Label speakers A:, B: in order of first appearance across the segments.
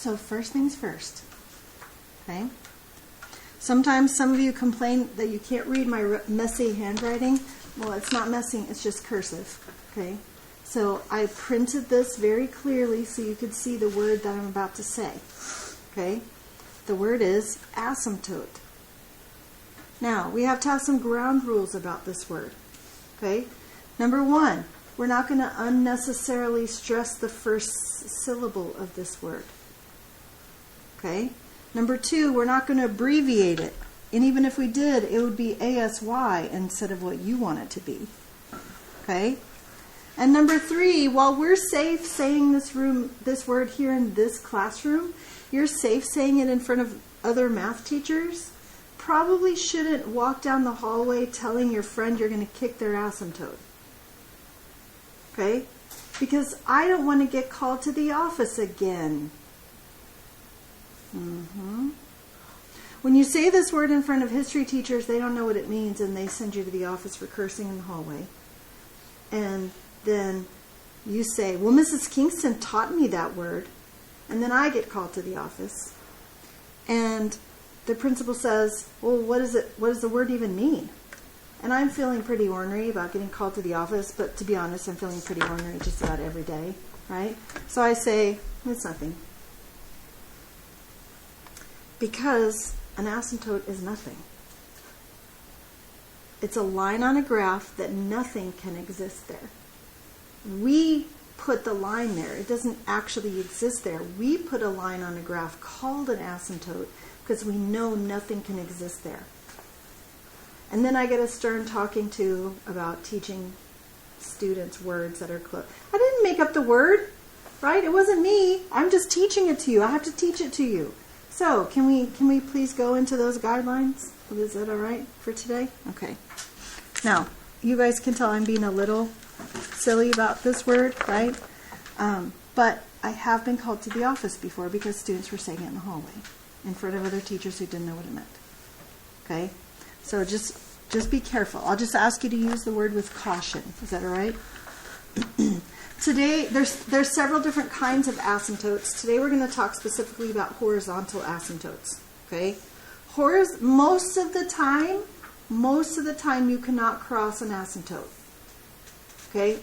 A: So first things first, okay? Sometimes some of you complain that you can't read my messy handwriting. Well, it's not messy, it's just cursive, okay? So I printed this very clearly so you could see the word that I'm about to say, okay? The word is asymptote. Now, we have to have some ground rules about this word, okay? Number one, we're not going to unnecessarily stress the first syllable of this word, okay? Number two, we're not going to abbreviate it. And even if we did, it would be ASY instead of what you want it to be, okay? And number three, while we're safe saying this word here in this classroom, you're safe saying it in front of other math teachers, probably shouldn't walk down the hallway telling your friend you're going to kick their asymptote. Okay? Because I don't want to get called to the office again. When you say this word in front of history teachers, they don't know what it means and they send you to the office for cursing in the hallway. And then you say, well, Mrs. Kingston taught me that word. And then I get called to the office. And the principal says, well, what does the word even mean? And I'm feeling pretty ornery about getting called to the office, but to be honest, I'm feeling pretty ornery just about every day, right? So I say, it's nothing. Because an asymptote is nothing. It's a line on a graph that nothing can exist there. We put the line there. It doesn't actually exist there. We put a line on a graph called an asymptote because we know nothing can exist there. And then I get a stern talking to about teaching students words that are close. I didn't make up the word, right? It wasn't me. I'm just teaching it to you. I have to teach it to you. So can we please go into those guidelines? Is that all right for today? Okay. Now, you guys can tell I'm being a little silly about this word, right? But I have been called to the office before because students were saying it in the hallway in front of other teachers who didn't know what it meant. Okay? So just be careful. I'll just ask you to use the word with caution. Is that all right? Today, there's several different kinds of asymptotes. Today we're going to talk specifically about horizontal asymptotes. Okay? Most of the time you cannot cross an asymptote. Okay?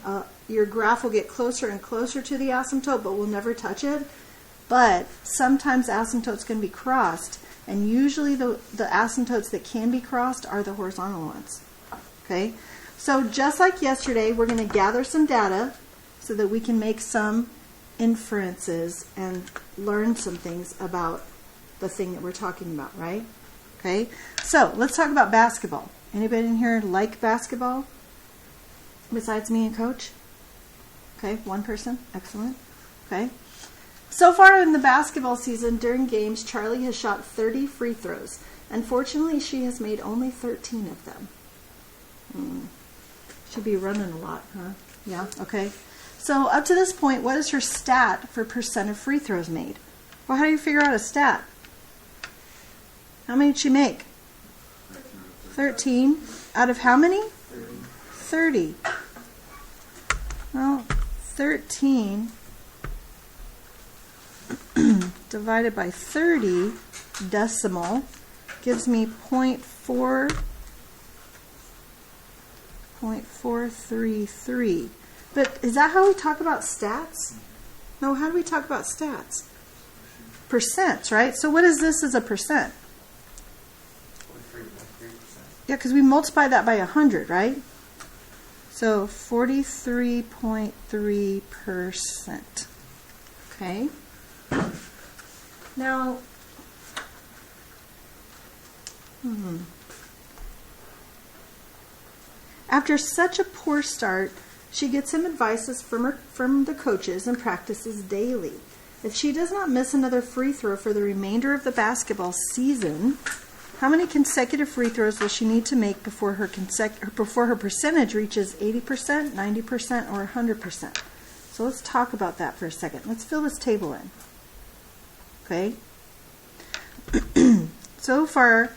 A: Your graph will get closer and closer to the asymptote, but will never touch it. But sometimes asymptotes can be crossed, and usually the asymptotes that can be crossed are the horizontal ones. Okay? So just like yesterday, we're going to gather some data so that we can make some inferences and learn some things about the thing that we're talking about, right? Okay? So let's talk about basketball. Anybody in here like basketball besides me and Coach? Okay, one person. Excellent. Okay. So far in the basketball season, during games, Charlie has shot 30 free throws. Unfortunately, she has made only 13 of them. Should be running a lot, huh? Yeah, okay. So up to this point, what is her stat for percent of free throws made? Well, how do you figure out a stat? How many did she make? 13. Out of how many? 30. Well, 13 divided by 30 decimal gives me 0.433. But is that how we talk about stats? No, how do we talk about stats? Percents, right? So what is this as a percent?
B: 43.3%.
A: Yeah, because we multiply that by 100, right? So 43.3%. Okay. Now, after such a poor start, she gets some advice from the coaches and practices daily. If she does not miss another free throw for the remainder of the basketball season, how many consecutive free throws will she need to make before her percentage reaches 80%, 90%, or 100%? So let's talk about that for a second. Let's fill this table in. Okay? So far,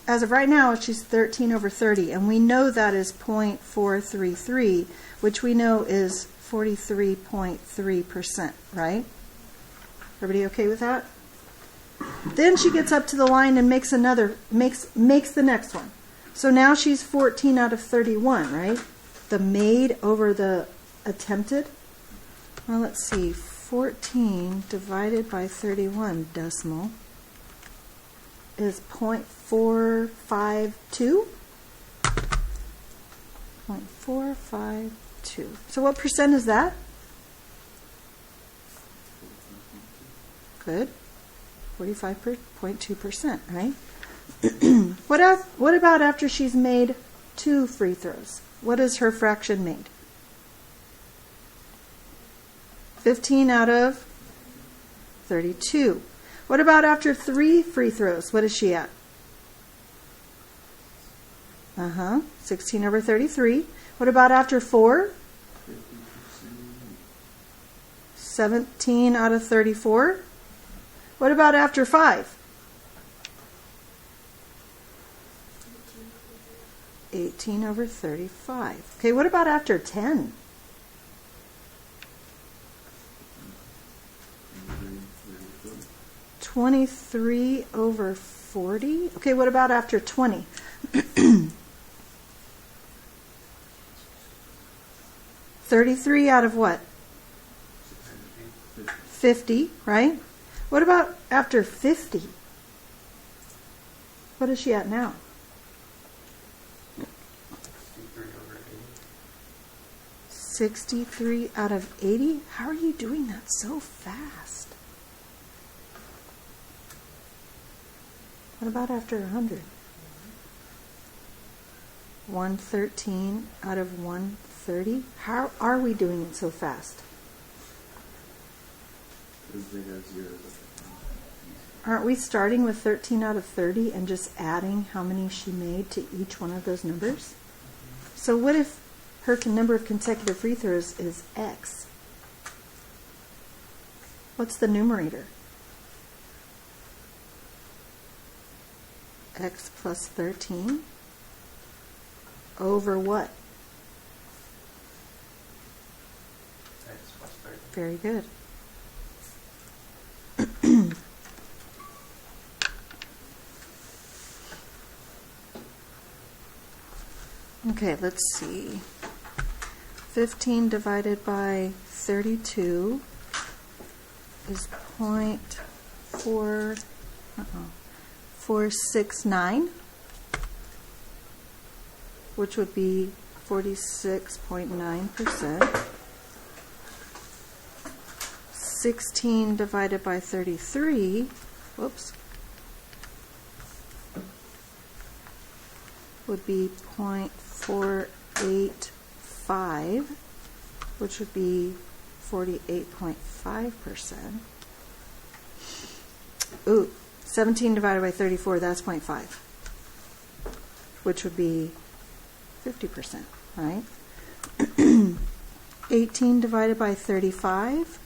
A: as of right now, she's 13 over 30, and we know that is 0.433, which we know is 43.3%, right? Everybody okay with that? Then she gets up to the line and makes the next one. So now she's 14 out of 31, right? The made over the attempted. Well, let's see. 14 divided by 31 decimal is 0.452. 0.452. So what percent is that? Good. 45.2%, right? What about after she's made 2 free throws? What is her fraction made? 15 out of 32. What about after 3 free throws? What is she at? 16 over 33. What about after 4? 17 out of 34. What about after 5? 18 over 35. Okay, what about after 10? 23 over 40. Okay, what about after 20? 33 out of what? 50, right? What about after 50? What is she at now? 63 out of 80? How are you doing that so fast? What about after 100? 113 out of 130? How are we doing it so fast? Aren't we starting with 13 out of 30 and just adding how many she made to each one of those numbers? So what if her number of consecutive free throws is X? What's the numerator? X plus 13 over what?
B: X plus 30.
A: Very good. Okay, let's see. 15 divided by 32 is 0.469, which would be 46.9%. 16 divided by 33, would be 0.485, which would be 48.5%. Ooh, 17 divided by 34, that's 0.5, which would be 50%, right? 18 divided by 35,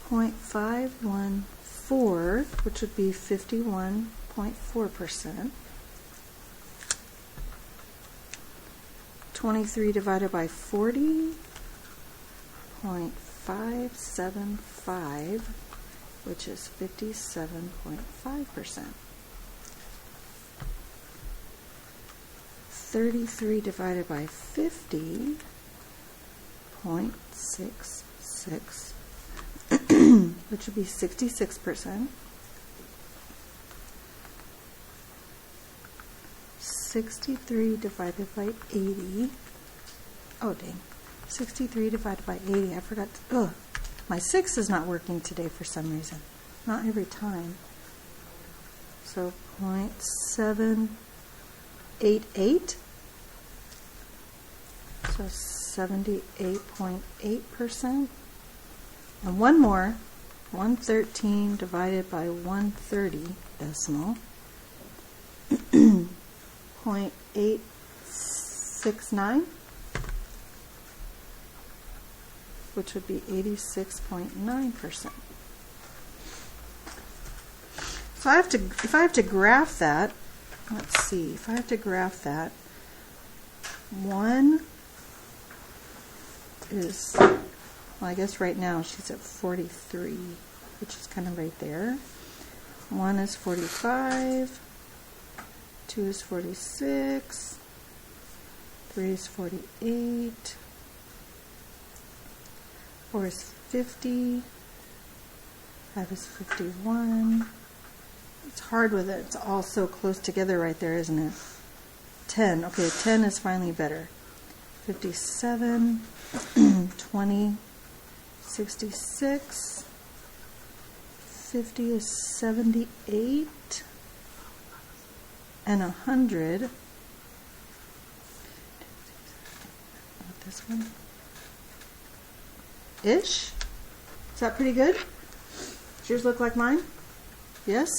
A: 0.514, which would be 51.4%. 23 divided by 40, 0.575, which is 57.5%. 33 divided by 50, 0.66, which would be 66%. 63 divided by 80. Oh, dang. 63 divided by 80. I forgot. My 6 is not working today for some reason. Not every time. So 0.788. So 78.8%. And one more. 113 divided by 130 decimal. 0.869, which would be 86.9%. So if I have to graph that, let's see, if I have to graph that, 1 is Well, I guess right now she's at 43, which is kind of right there. 1 is 45. 2 is 46. 3 is 48. 4 is 50. 5 is 51. It's hard with it. It's all so close together right there, isn't it? 10. Okay, 10 is finally better. 57. 20. 66. 50 is 78. And 100. Not this one. Ish? Is that pretty good? Does yours look like mine? Yes?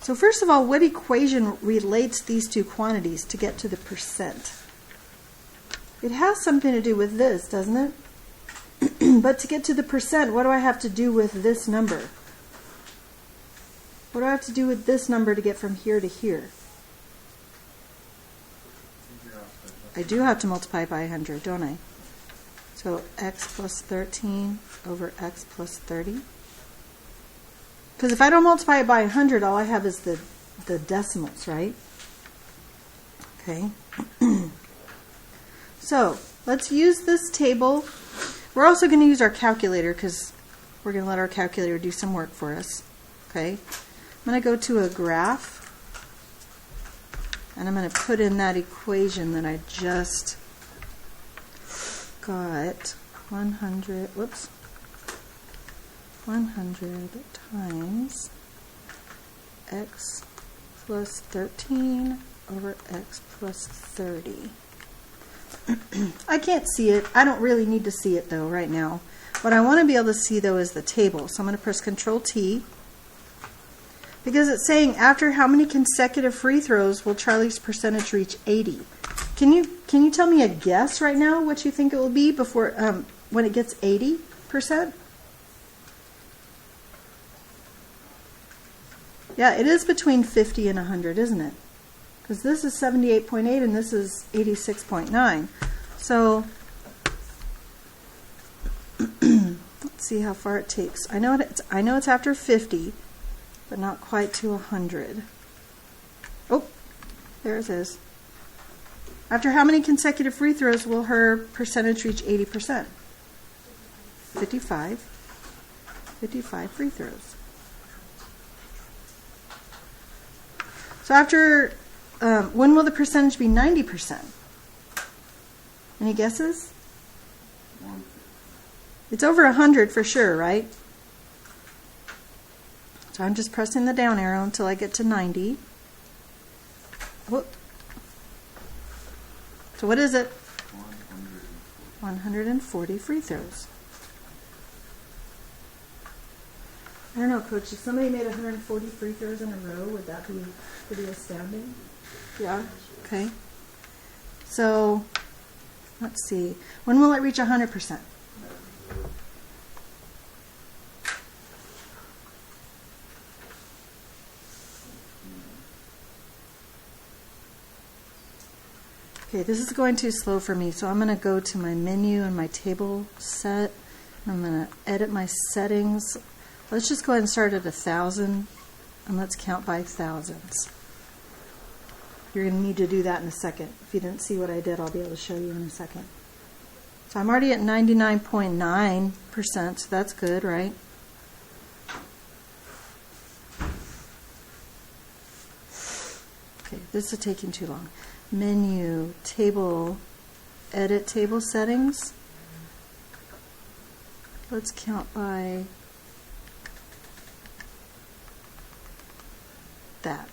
A: So first of all, what equation relates these two quantities to get to the percent? It has something to do with this, doesn't it? But to get to the percent, what do I have to do with this number? What do I have to do with this number to get from here to here? I do have to multiply by 100, don't I? So x plus 13 over x plus 30. Because if I don't multiply it by 100, all I have is the decimals, right? Okay. So let's use this table. We're also going to use our calculator because we're going to let our calculator do some work for us. Okay. I'm going to go to a graph, and I'm going to put in that equation that I just got. 100 times x plus 13 over x plus 30. I can't see it. I don't really need to see it though right now. What I want to be able to see though is the table. So I'm going to press Control T because it's saying after how many consecutive free throws will Charlie's percentage reach 80? Can you tell me a guess right now what you think it will be before when it gets 80%? Yeah, it is between 50 and 100, isn't it? Because this is 78.8 and this is 86.9. So let's see how far it takes. I know it's after 50, but not quite to 100. Oh, there it is. After how many consecutive free throws will her percentage reach 80%? 55. 55 free throws. So after, when will the percentage be 90%? Any guesses? It's over 100 for sure, right? So I'm just pressing the down arrow until I get to 90. Whoop. So what is it? 140 free throws. I don't know, Coach, if somebody made 140 free throws in a row, would that be pretty astounding? Yeah? Okay. So, let's see. When will it reach 100%? Okay, this is going too slow for me, so I'm going to go to my menu and my table set. I'm going to edit my settings. Let's just go ahead and start at 1,000, and let's count by thousands. You're going to need to do that in a second. If you didn't see what I did, I'll be able to show you in a second. So I'm already at 99.9%, so that's good, right? Okay, this is taking too long. Menu, table, edit table settings. Let's count by that.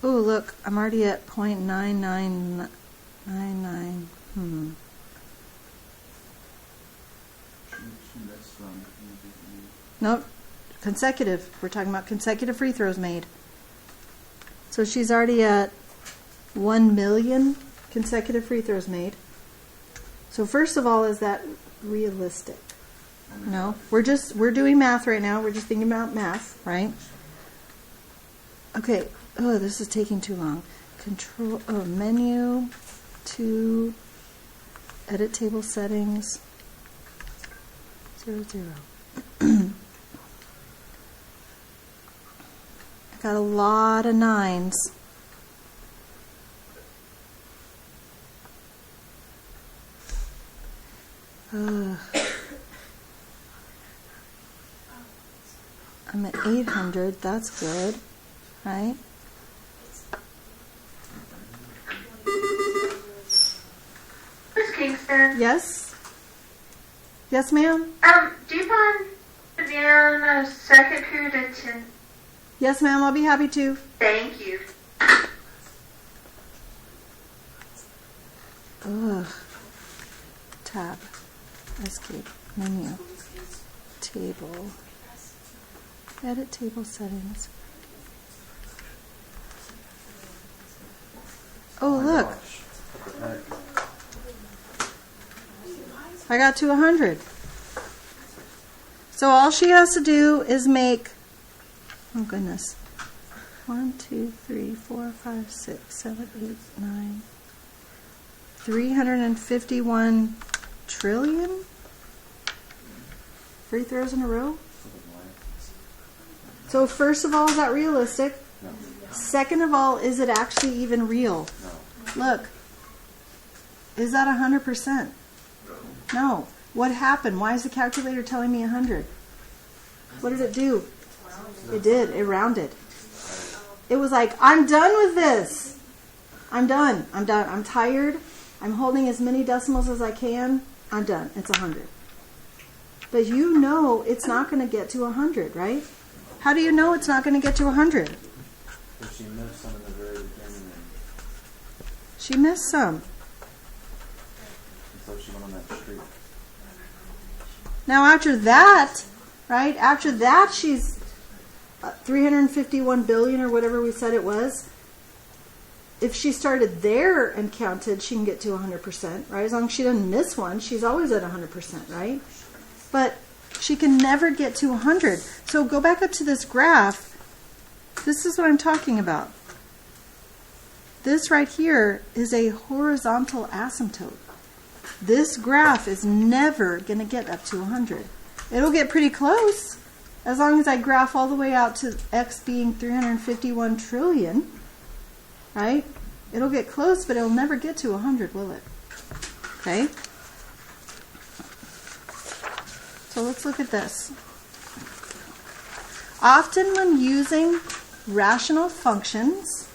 A: Oh, look, I'm already at 0.9999. Nope, consecutive. We're talking about consecutive free throws made. So she's already at 1 million consecutive free throws made. So first of all, is that realistic? No, we're doing math right now. We're just thinking about math, right? Okay. Oh, this is taking too long. Menu, 2, edit table settings, 0, 0. I got a lot of 9s. I'm at 800, that's good, right?
C: Miss Kingston.
A: Yes? Yes, ma'am?
C: Do you mind being a second period at 10?
A: Yes, ma'am, I'll be happy to.
C: Thank you.
A: Ugh. Tab. Escape. Menu. Table. Edit table settings. Oh, look. I got to 100. So all she has to do is make, oh goodness, 1, 2, 3, 4, 5, 6, 7, 8, 9, 351 trillion? Free throws in a row? So first of all, is that realistic?
B: No.
A: Second of all, is it actually even real?
B: No.
A: Look. Is that 100%? No. What happened? Why is the calculator telling me 100? What did it do? It did. It rounded. It was like, I'm done with this. I'm done. I'm done. I'm tired. I'm holding as many decimals as I can. I'm done. It's 100. But you know it's not going to get to 100, right? How do you know it's not going to get to 100?
B: Because she missed some in the very beginning.
A: She missed some.
B: And so she went on that streak.
A: Now after that, right? After that, she's 351 billion or whatever we said it was. If she started there and counted, she can get to 100%, right? As long as she doesn't miss one, she's always at 100%, right? But she can never get to 100. So go back up to this graph. This is what I'm talking about. This right here is a horizontal asymptote. This graph is never going to get up to 100. It'll get pretty close as long as I graph all the way out to x being 351 trillion, right? It'll get close, but it'll never get to 100, will it? Okay? So let's look at this. Often when using rational functions,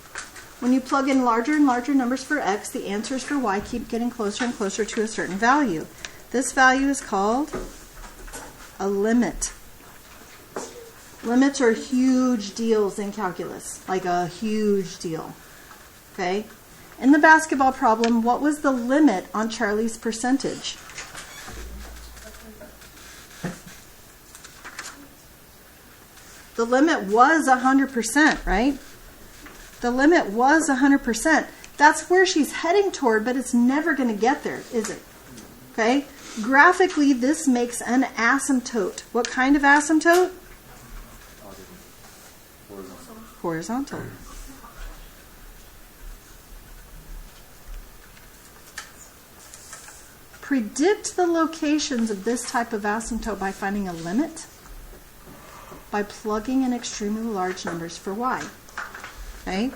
A: when you plug in larger and larger numbers for x, the answers for y keep getting closer and closer to a certain value. This value is called a limit. Limits are huge deals in calculus, like a huge deal. Okay? In the basketball problem, what was the limit on Charlie's percentage? The limit was 100%, right? The limit was 100%. That's where she's heading toward, but it's never going to get there, is it? Okay? Graphically, this makes an asymptote. What kind of asymptote? Horizontal. Predict the locations of this type of asymptote by finding a limit, by plugging in extremely large numbers for y. Okay?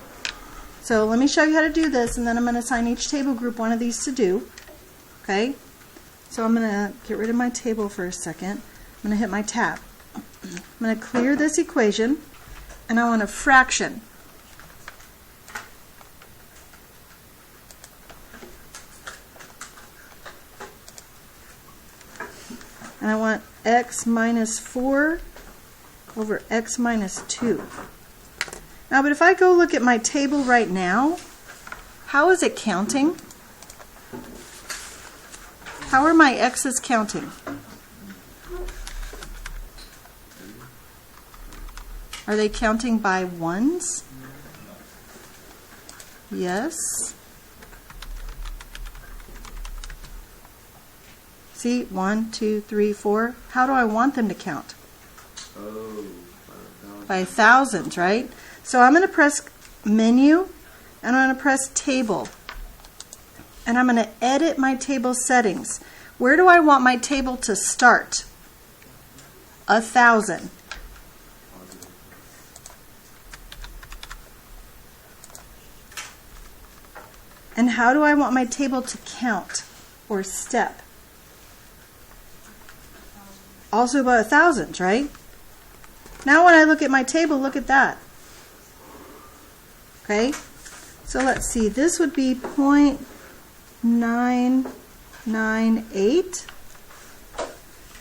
A: So let me show you how to do this, and then I'm going to assign each table group one of these to do. Okay? So I'm going to get rid of my table for a second. I'm going to hit my tab. I'm going to clear this equation, and I want a fraction. And I want x minus 4 over x minus 2. Now, but if I go look at my table right now, how is it counting? How are my x's counting? Are they counting by ones? Yes. See, 1, 2, 3, 4. How do I want them to count? By thousands, right? So I'm going to press menu, and I'm going to press table. and I'm going to edit my table settings. Where do I want my table to start? 1,000. And how do I want my table to count or step? Also about 1,000, right? Now when I look at my table, look at that. Okay? So let's see, this would be 0.998.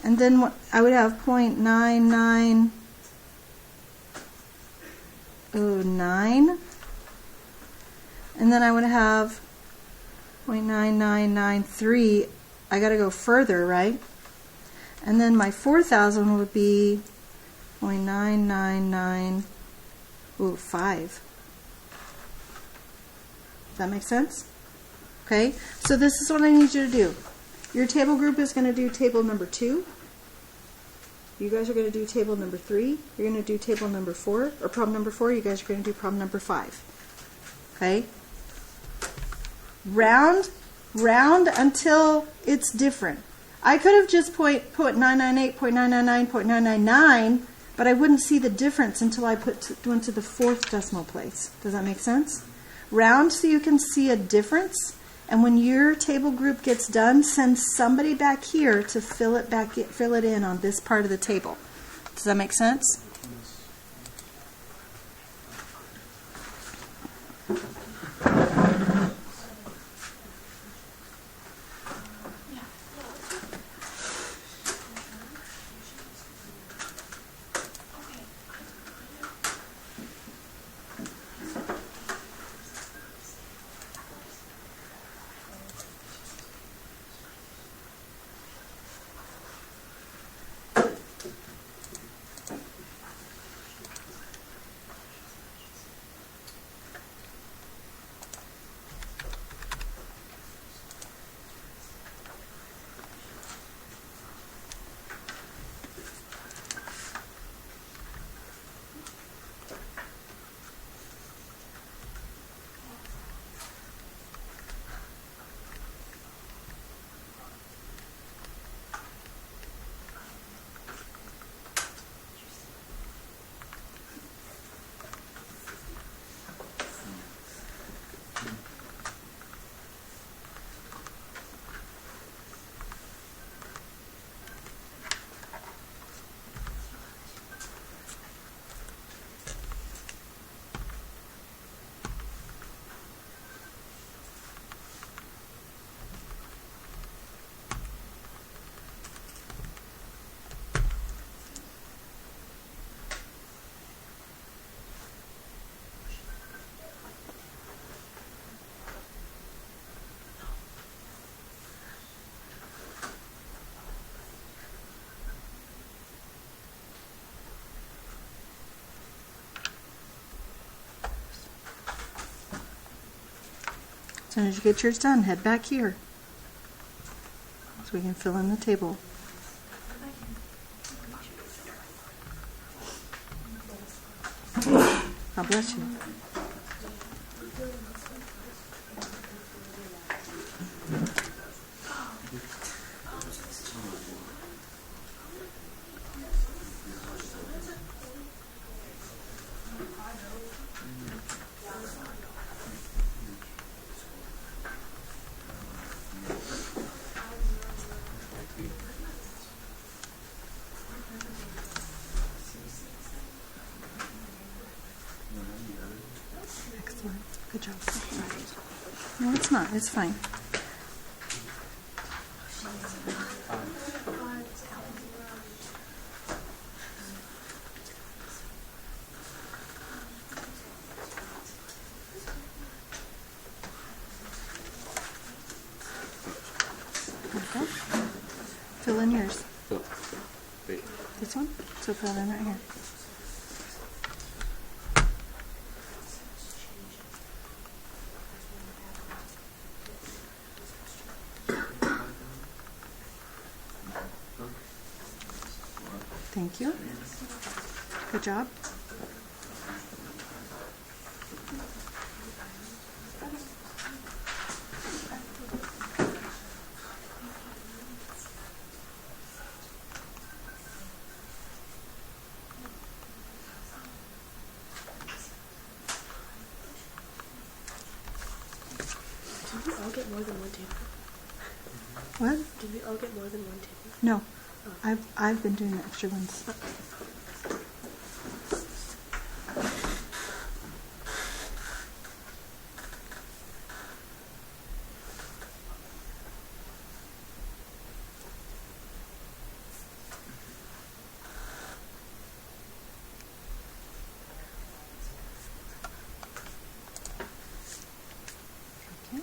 A: And then I would have 0.9909. And then I would have 0.9993. I got to go further, right? And then my 4,000 would be 0.9995. Does that make sense? Okay, so this is what I need you to do. Your table group is going to do table number 2. You guys are going to do table number 3. You're going to do table number 4, or problem number 4. You guys are going to do problem number 5. Okay? Round until it's different. I could have just put 998, 0.999, 0.999, but I wouldn't see the difference until I went to the 4th decimal place. Does that make sense? Round so you can see a difference, and when your table group gets done, send somebody back here to fill it in on this part of the table. Does that make sense? As soon as you get yours done, head back here so we can fill in the table. God bless you. Excellent. Good job. No, it's not. It's fine. Okay. Fill in yours. This one? So fill it in right here. Thank you. Good job.
D: Did we all get more than one table?
A: What?
D: Did we all get more than one table?
A: No. I've been doing the extra ones. Okay.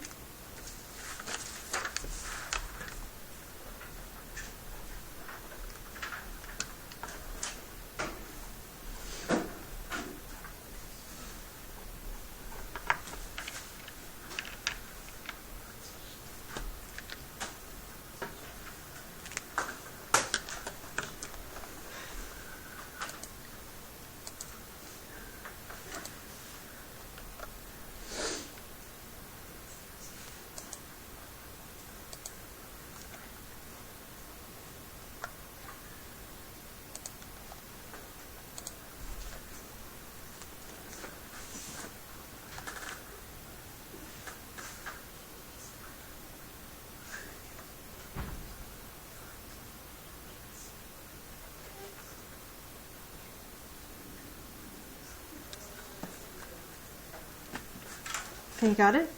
A: Okay, you got it?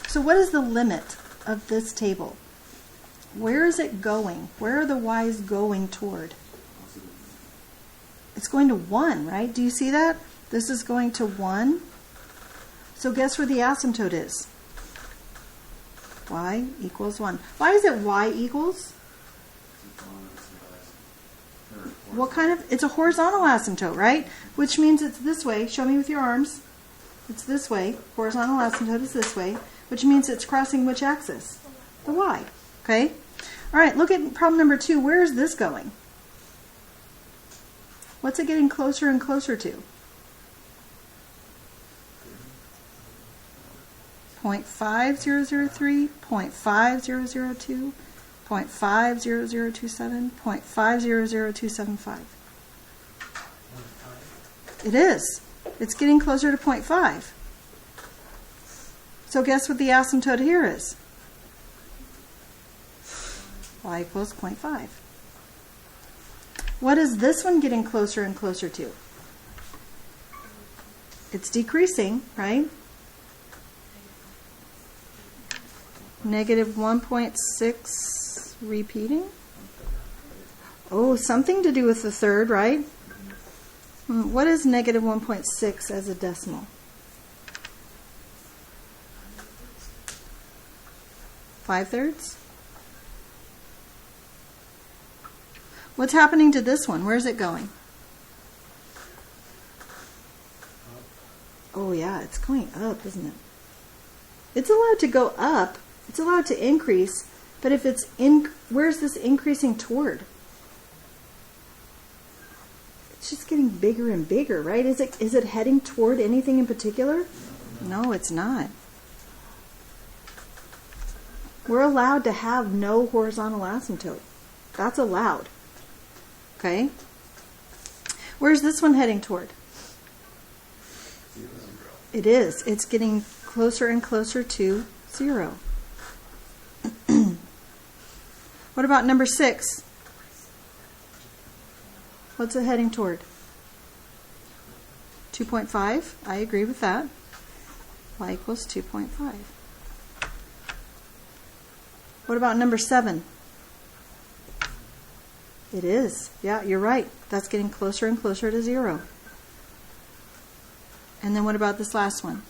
A: So what is the limit of this table? Where is it going? Where are the y's going toward? It's going to 1, right? Do you see that? This is going to 1. So guess where the asymptote is? Y equals 1. Why is it y equals? What kind of, it's a horizontal asymptote, right? Which means it's this way. Show me with your arms. It's this way. Horizontal asymptote is this way, which means it's crossing which axis? The y. Okay? All right, look at problem number 2. Where is this going? What's it getting closer and closer to? 0.5003, 0.5002, 0.50027, 0.500275. It is. It's getting closer to 0.5. So guess what the asymptote here is? Y equals 0.5. What is this one getting closer and closer to? It's decreasing, right? Negative 1.6 repeating. Oh, something to do with the third, right? What is negative 1.6 as a decimal? 5/3? What's happening to this one? Where's it going? Oh yeah, it's going up, isn't it? It's allowed to go up. It's allowed to increase, but if it's where's this increasing toward? It's just getting bigger and bigger, right? Is it heading toward anything in particular? No, it's not. We're allowed to have no horizontal asymptote. That's allowed. Okay? Where's this one heading toward? It is. It's getting closer and closer to 0. What about number 6? What's it heading toward? 2.5. I agree with that. Y equals 2.5. What about number 7? It is. Yeah, you're right. That's getting closer and closer to 0. And then what about this last one?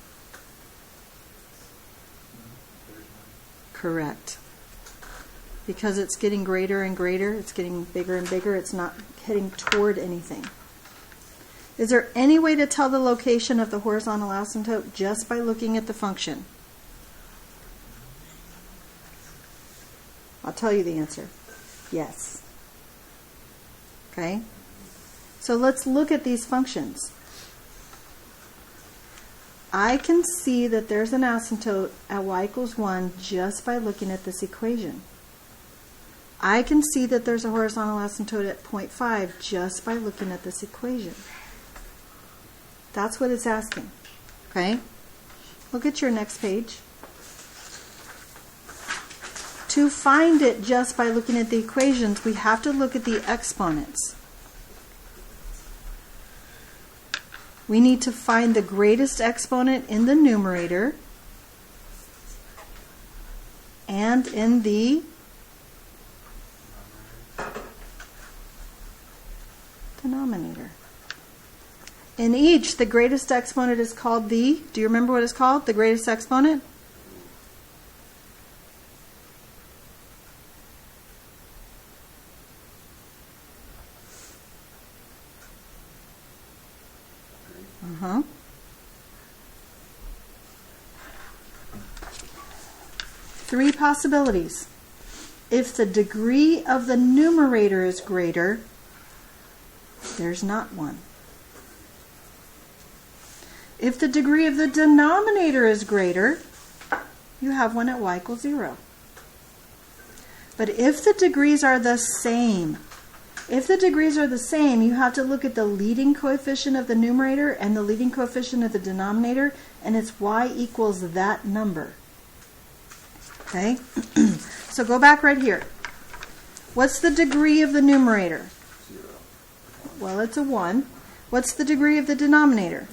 A: Correct. Because it's getting greater and greater, it's getting bigger and bigger, it's not heading toward anything. Is there any way to tell the location of the horizontal asymptote just by looking at the function? I'll tell you the answer. Yes. Okay? So let's look at these functions. I can see that there's an asymptote at y equals 1 just by looking at this equation. I can see that there's a horizontal asymptote at 0.5 just by looking at this equation. That's what it's asking. Okay? Look at your next page. To find it just by looking at the equations, we have to look at the exponents. We need to find the greatest exponent in the numerator and in the denominator. In each, the greatest exponent is called the, do you remember what it's called? The greatest exponent? Uh-huh. Three possibilities. If the degree of the numerator is greater, there's not one. If the degree of the denominator is greater, you have one at y equals 0. But if the degrees are the same, you have to look at the leading coefficient of the numerator and the leading coefficient of the denominator, and it's y equals that number. Okay? So go back right here. What's the degree of the numerator?
B: 0.
A: Well, it's a 1. What's the degree of the denominator?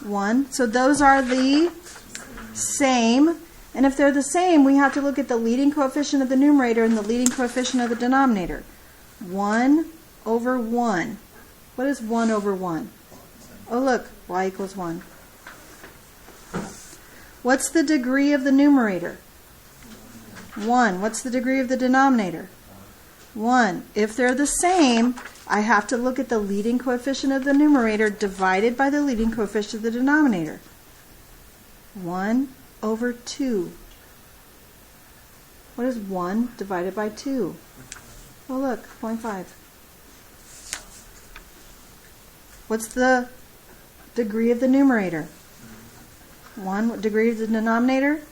A: 1. So those are the same. And if they're the same, we have to look at the leading coefficient of the numerator and the leading coefficient of the denominator. 1 over 1. What is 1 over 1? Oh, look, y equals 1. What's the degree of the numerator? 1. What's the degree of the denominator? 1. If they're the same, I have to look at the leading coefficient of the numerator divided by the leading coefficient of the denominator. 1 over 2. What is 1 divided by 2? Well, look, 0.5. What's the degree of the numerator? 1. What degree of the denominator?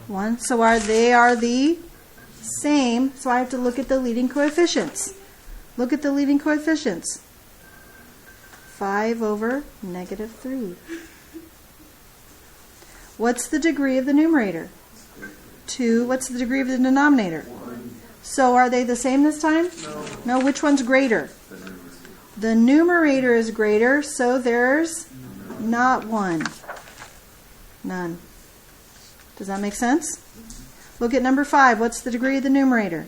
A: 1. So they are the same, so I have to look at the leading coefficients. Look at the leading coefficients. 5 over negative 3. What's the degree of the numerator? 2. What's the degree of the denominator?
B: 1.
A: So are they the same this time? No. Which one's greater? The numerator is greater, so there's not 1. None. Does that make sense? Look at number 5. What's the degree of the numerator?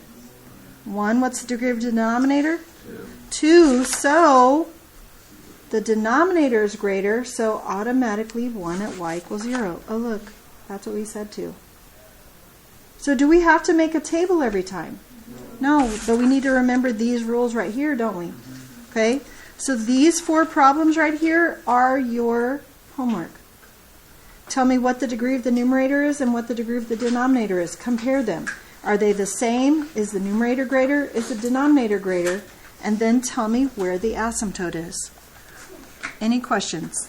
A: 1. What's the degree of the denominator? 2. So the denominator is greater, so automatically 1 at y equals 0. Oh, look. That's what we said too. So do we have to make a table every time? No, but we need to remember these rules right here, don't we? Okay? So these 4 problems right here are your homework. Tell me what the degree of the numerator is and what the degree of the denominator is. Compare them. Are they the same? Is the numerator greater? Is the denominator greater? And then tell me where the asymptote is. Any questions?